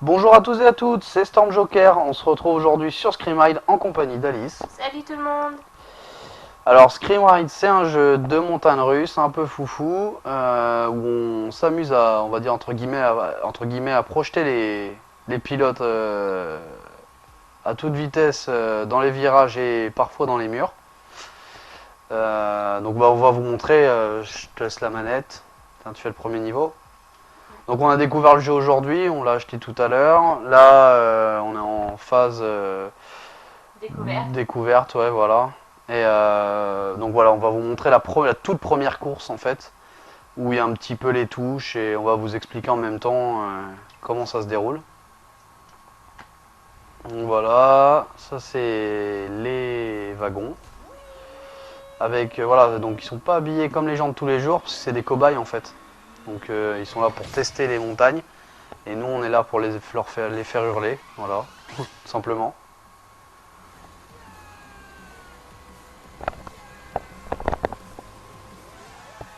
Bonjour à tous et à toutes, c'est Storm Joker. On se retrouve aujourd'hui sur Scream Ride en compagnie d'Alice. Salut tout le monde. Alors Scream Ride, c'est un jeu de montagne russe un peu foufou où on s'amuse à, on va dire entre guillemets, à projeter les pilotes à toute vitesse dans les virages et parfois dans les murs. Donc on va vous montrer. Je te laisse la manette. Tiens, tu fais le premier niveau. Donc on a découvert le jeu aujourd'hui, on l'a acheté tout à l'heure. Là, on est en phase Découverte. découverte, ouais, voilà. Et donc voilà, on va vous montrer la toute première course en fait, où il y a un petit peu les touches et on va vous expliquer en même temps comment ça se déroule. Donc voilà, ça c'est les wagons. Avec voilà, donc ils sont pas habillés comme les gens de tous les jours parce que c'est des cobayes en fait. Donc ils sont là pour tester les montagnes et nous on est là pour les faire hurler, voilà, tout simplement.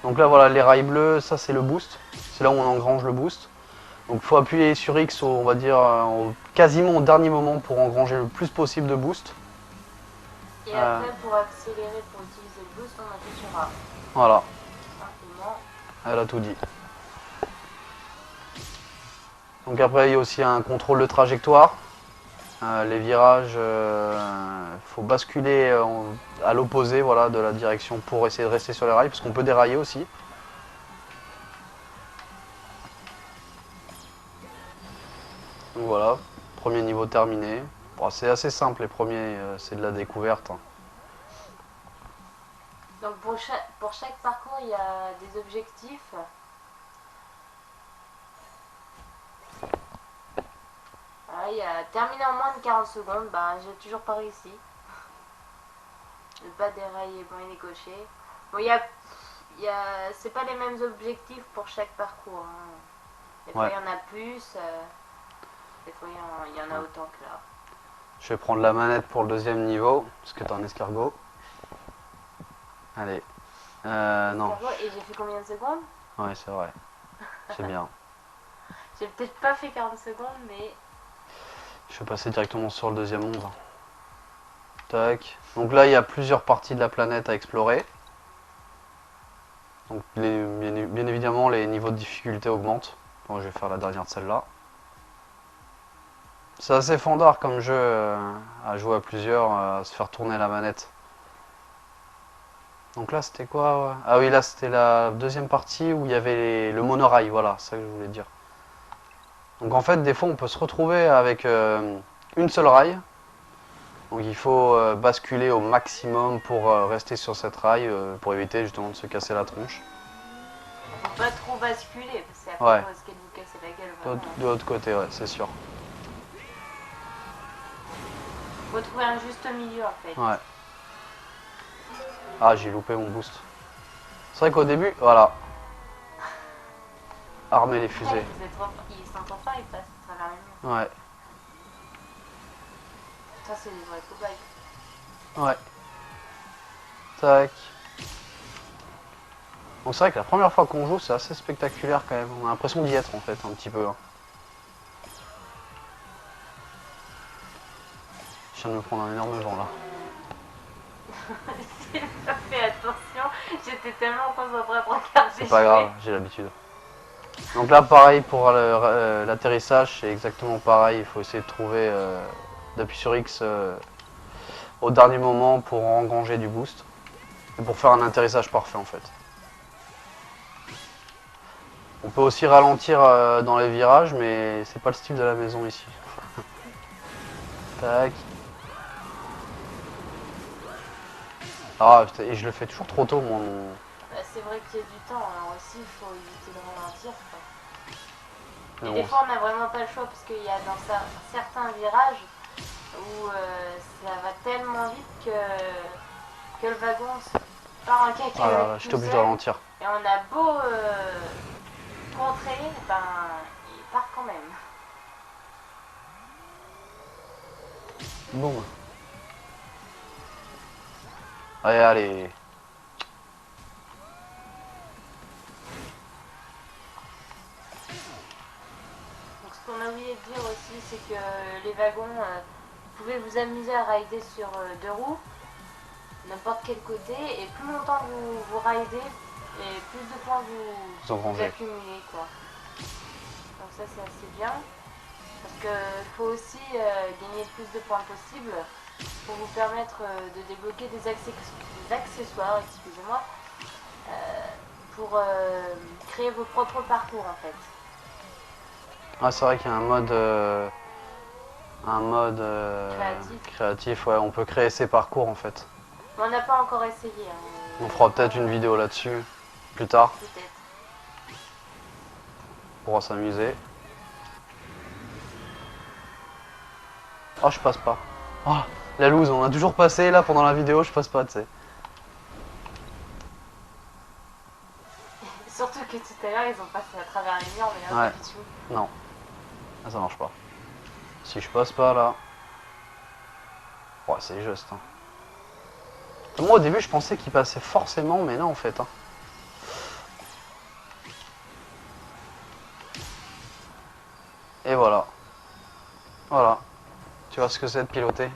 Donc là voilà, les rails bleus, ça c'est le boost, c'est là où on engrange le boost. Donc il faut appuyer sur X, on va dire quasiment au dernier moment pour engranger le plus possible de boost. Et après, pour accélérer, pour utiliser le boost, on appuie sur A. Voilà, Simplement. elle a tout dit. Donc après il y a aussi un contrôle de trajectoire. Les virages, faut basculer à l'opposé, voilà, de la direction pour essayer de rester sur les rails, parce qu'on peut dérailler aussi. Donc voilà, premier niveau terminé. Bon, c'est assez simple, les premiers, c'est de la découverte, hein. Donc pour chaque parcours, il y a des objectifs. Voilà, il y a terminer en moins de 40 secondes. Bah, j'ai toujours pas réussi. Ne pas dérailler pour les cocher. Bon, c'est pas les mêmes objectifs pour chaque parcours, hein. Des fois, Ouais. il y en a plus. Des fois, il y en a autant que là. Je vais prendre la manette pour le deuxième niveau, parce que t'es un escargot. Allez. Non. Et j'ai fait combien de secondes? Ouais, c'est vrai. C'est bien. J'ai peut-être pas fait 40 secondes, mais Je vais passer directement sur le deuxième monde. Tac. Donc là, il y a plusieurs parties de la planète à explorer. Donc bien évidemment, les niveaux de difficulté augmentent. Bon, je vais faire la dernière de celle-là. C'est assez fandard comme jeu à jouer à plusieurs, à se faire tourner la manette. Donc là, c'était quoi, ouais. Ah oui, là, c'était la deuxième partie où il y avait le monorail, voilà, c'est ça que je voulais dire. Donc en fait, des fois, on peut se retrouver avec une seule rail. Donc il faut basculer au maximum pour rester sur cette rail, pour éviter justement de se casser la tronche. faut pas trop basculer parce qu'après Ouais, vous risquez de vous casser la gueule de vraiment. l'autre côté, ouais, c'est sûr. Faut trouver un juste milieu en fait. Ouais. Ah, j'ai loupé mon boost. C'est vrai qu'au début, voilà, armer les fusées. Ils sont trop forts, ils passent à travers les murs. Ouais, Ça c'est des vrais cobayes. ouais. Tac. Donc c'est vrai que la première fois qu'on joue, c'est assez spectaculaire quand même. On a l'impression d'y être en fait, un petit peu, hein. Je viens de me prendre un énorme vent là. J'ai pas fait attention, j'étais tellement concentrée pour regarder. C'est pas grave, j'ai l'habitude. Donc là, pareil pour l'atterrissage, c'est exactement pareil. Il faut essayer de trouver, d'appuyer sur X au dernier moment pour engranger du boost. Et pour faire un atterrissage parfait en fait. On peut aussi ralentir dans les virages, mais c'est pas le style de la maison ici. Tac. Ah, et je le fais toujours trop tôt, moi. Bah, c'est vrai qu'il y a du temps, alors aussi il faut éviter de ralentir, quoi. Mais Et bon, des fois on n'a vraiment pas le choix parce qu'il y a dans certains virages où ça va tellement vite que le wagon part en ah là cacahuète là, je tout t'oblige de seul. ralentir. Et on a beau contrer, ben il part quand même. Boum. Allez, allez. Donc ce qu'on a oublié de dire aussi, c'est que les wagons, vous pouvez vous amuser à rider sur deux roues, n'importe quel côté, et plus longtemps vous ridez, et plus de points Vous engrangez. accumulez, quoi. Donc ça c'est assez bien, parce qu'il faut aussi gagner le plus de points possible pour vous permettre de débloquer des accessoires, excusez-moi, pour créer vos propres parcours en fait. Ah, c'est vrai qu'il y a un mode créatif, ouais, on peut créer ses parcours en fait. Mais on n'a pas encore essayé. Hein. On fera peut-être une vidéo là-dessus plus tard, Peut-être. on pourra s'amuser. Oh, je passe pas. Oh, la loose, on a toujours passé là pendant la vidéo, je passe pas, tu sais. Surtout que tout à l'heure ils ont passé à travers les murs, mais là Ouais. pas du tout. Non, ah, ça marche pas. Si je passe pas là. Ouais, c'est juste. Hein. Moi au début je pensais qu'il passait forcément, mais non en fait. Hein. Et voilà. Voilà. Tu vois ce que c'est de piloter?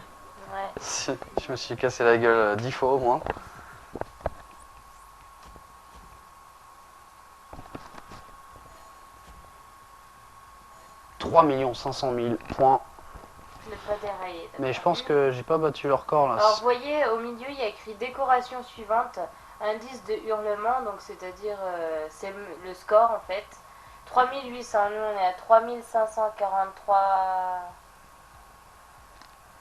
Ouais. Je me suis cassé la gueule 10 fois au moins. « 3 500 000 points. Ne pas dérailler. Mais je pense que j'ai pas battu le record là. Alors vous voyez au milieu il y a écrit décoration suivante, indice de hurlement, donc c'est-à-dire c'est le score en fait. 3800, nous on est à 3543.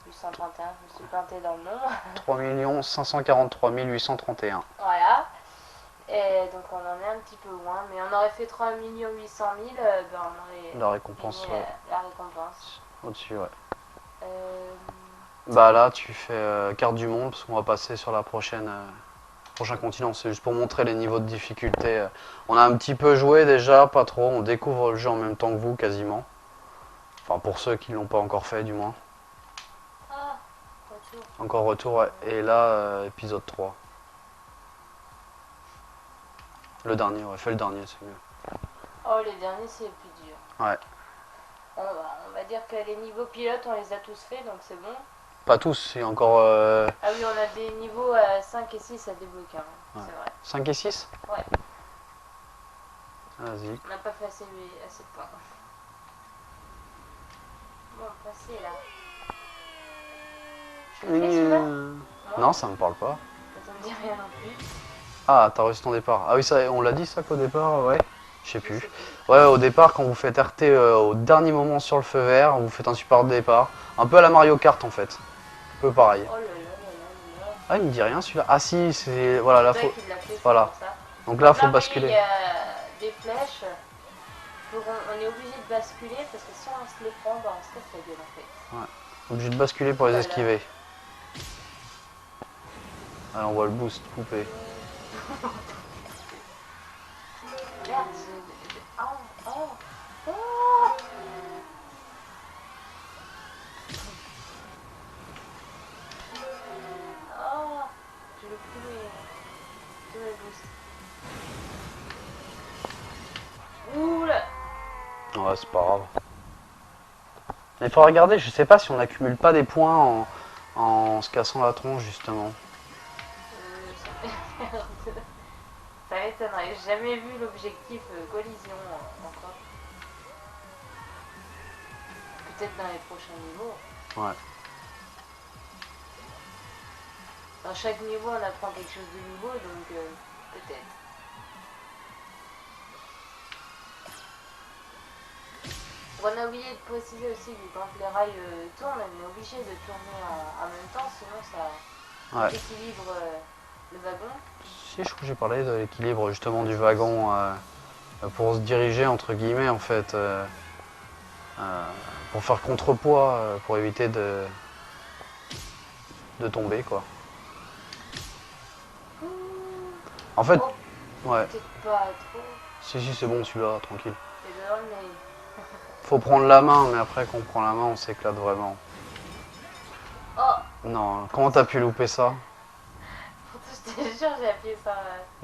831, je me suis plantée dans le nombre. 3 543 831. Voilà. Et donc on en est un petit peu loin, mais on aurait fait 3 800 000, ben on aurait La récompense gagné la récompense. au-dessus, ouais. Euh, Bah là, tu fais carte du monde parce qu'on va passer sur la prochain continent. C'est juste pour montrer les niveaux de difficulté. On a un petit peu joué déjà, pas trop. On découvre le jeu en même temps que vous, quasiment. Enfin, pour ceux qui l'ont pas encore fait, du moins. Ah, retour. Encore retour, ouais. Et là, épisode 3. Le dernier, ouais. Fais le dernier, c'est mieux. Oh, les derniers c'est le plus dur. Ouais. On va dire que les niveaux pilotes on les a tous fait, donc c'est bon. Pas tous, c'est encore Ah oui, on a des niveaux à 5 et 6 à débloquer, hein. Ouais. C'est vrai. 5 et 6. Ouais. Vas-y. On n'a pas fait assez de points. Bon, passez là. Je le fais celui-là? Non, ça me parle pas. Ça me dit rien non plus. Ah, t'as reçu ton départ. Ah oui, ça, on l'a dit ça qu'au départ, ouais. Je sais Je plus. sais plus. Ouais, au départ, quand vous faites RT au dernier moment sur le feu vert, vous faites un support de départ. Un peu à la Mario Kart en fait. Un peu pareil. Oh là là là là là. Ah, il me dit rien celui-là. Ah si, c'est... Voilà, là, C'est faut... toi qui l'as fait, c'est Voilà. pour ça. Donc là, faut Non, mais il y basculer. a des flèches. On est obligé de basculer parce que si on se les prend, bah, on se casse la gueule en fait. Obligé de basculer pour les Voilà. esquiver. Allez, on voit le boost coupé. Merde, oh, oh, oh. Oh, je veux plus tous mes boosts. Oula. Ouais, c'est pas grave. Mais il faut regarder, je sais pas si on n'accumule pas des points en se cassant la tronche justement. Ça m'étonnerait, j'ai jamais vu l'objectif collision encore. Peut-être dans les prochains niveaux. Ouais. Dans chaque niveau on apprend quelque chose de nouveau, donc peut-être. On a oublié de préciser aussi que quand les rails tournent, on est obligé de tourner en même temps, sinon ça déséquilibre le wagon. Si, je crois que j'ai parlé de l'équilibre justement du wagon pour se diriger entre guillemets en fait, pour faire contrepoids, pour éviter de tomber quoi. En fait, ouais. Peut-être pas trop. Si c'est bon celui-là, tranquille. C'est drôle, mais Faut prendre la main, mais après qu'on prend la main, on s'éclate vraiment. oh, Non, comment t'as pu louper ça? pourtant je te jure, j'ai appuyé sur.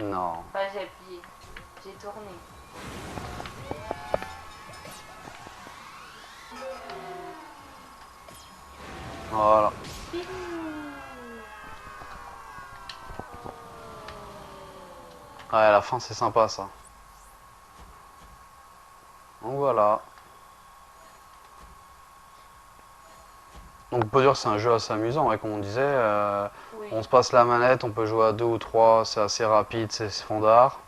Non. Enfin, j'ai appuyé. J'ai tourné. Voilà. Ouais, à la fin, c'est sympa ça. Donc voilà. Donc on peut dire que c'est un jeu assez amusant, ouais, comme on disait. Oui. On se passe la manette, on peut jouer à 2 ou 3, c'est assez rapide, c'est fondard.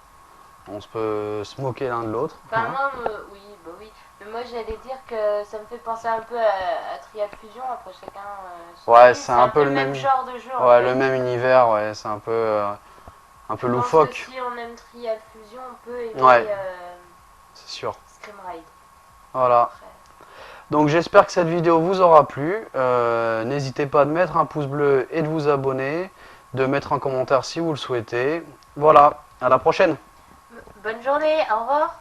On se peut se moquer l'un de l'autre. Enfin, Hein. moi, oui, bah oui. Mais moi, j'allais dire que ça me fait penser un peu à Trial Fusion. Après, chacun son Ouais, avis. c'est C'est un un peu peu le le même même. genre de jeu en Ouais, fait. le même univers, ouais, c'est un peu Je pense que loufoque. si on aime Trial Fusion, on peut aimer Ouais, c'est sûr. Scream Ride. Voilà. Après. Donc j'espère que cette vidéo vous aura plu. N'hésitez pas de mettre un pouce bleu et de vous abonner, de mettre un commentaire si vous le souhaitez. Voilà, à la prochaine. Bonne journée, au revoir.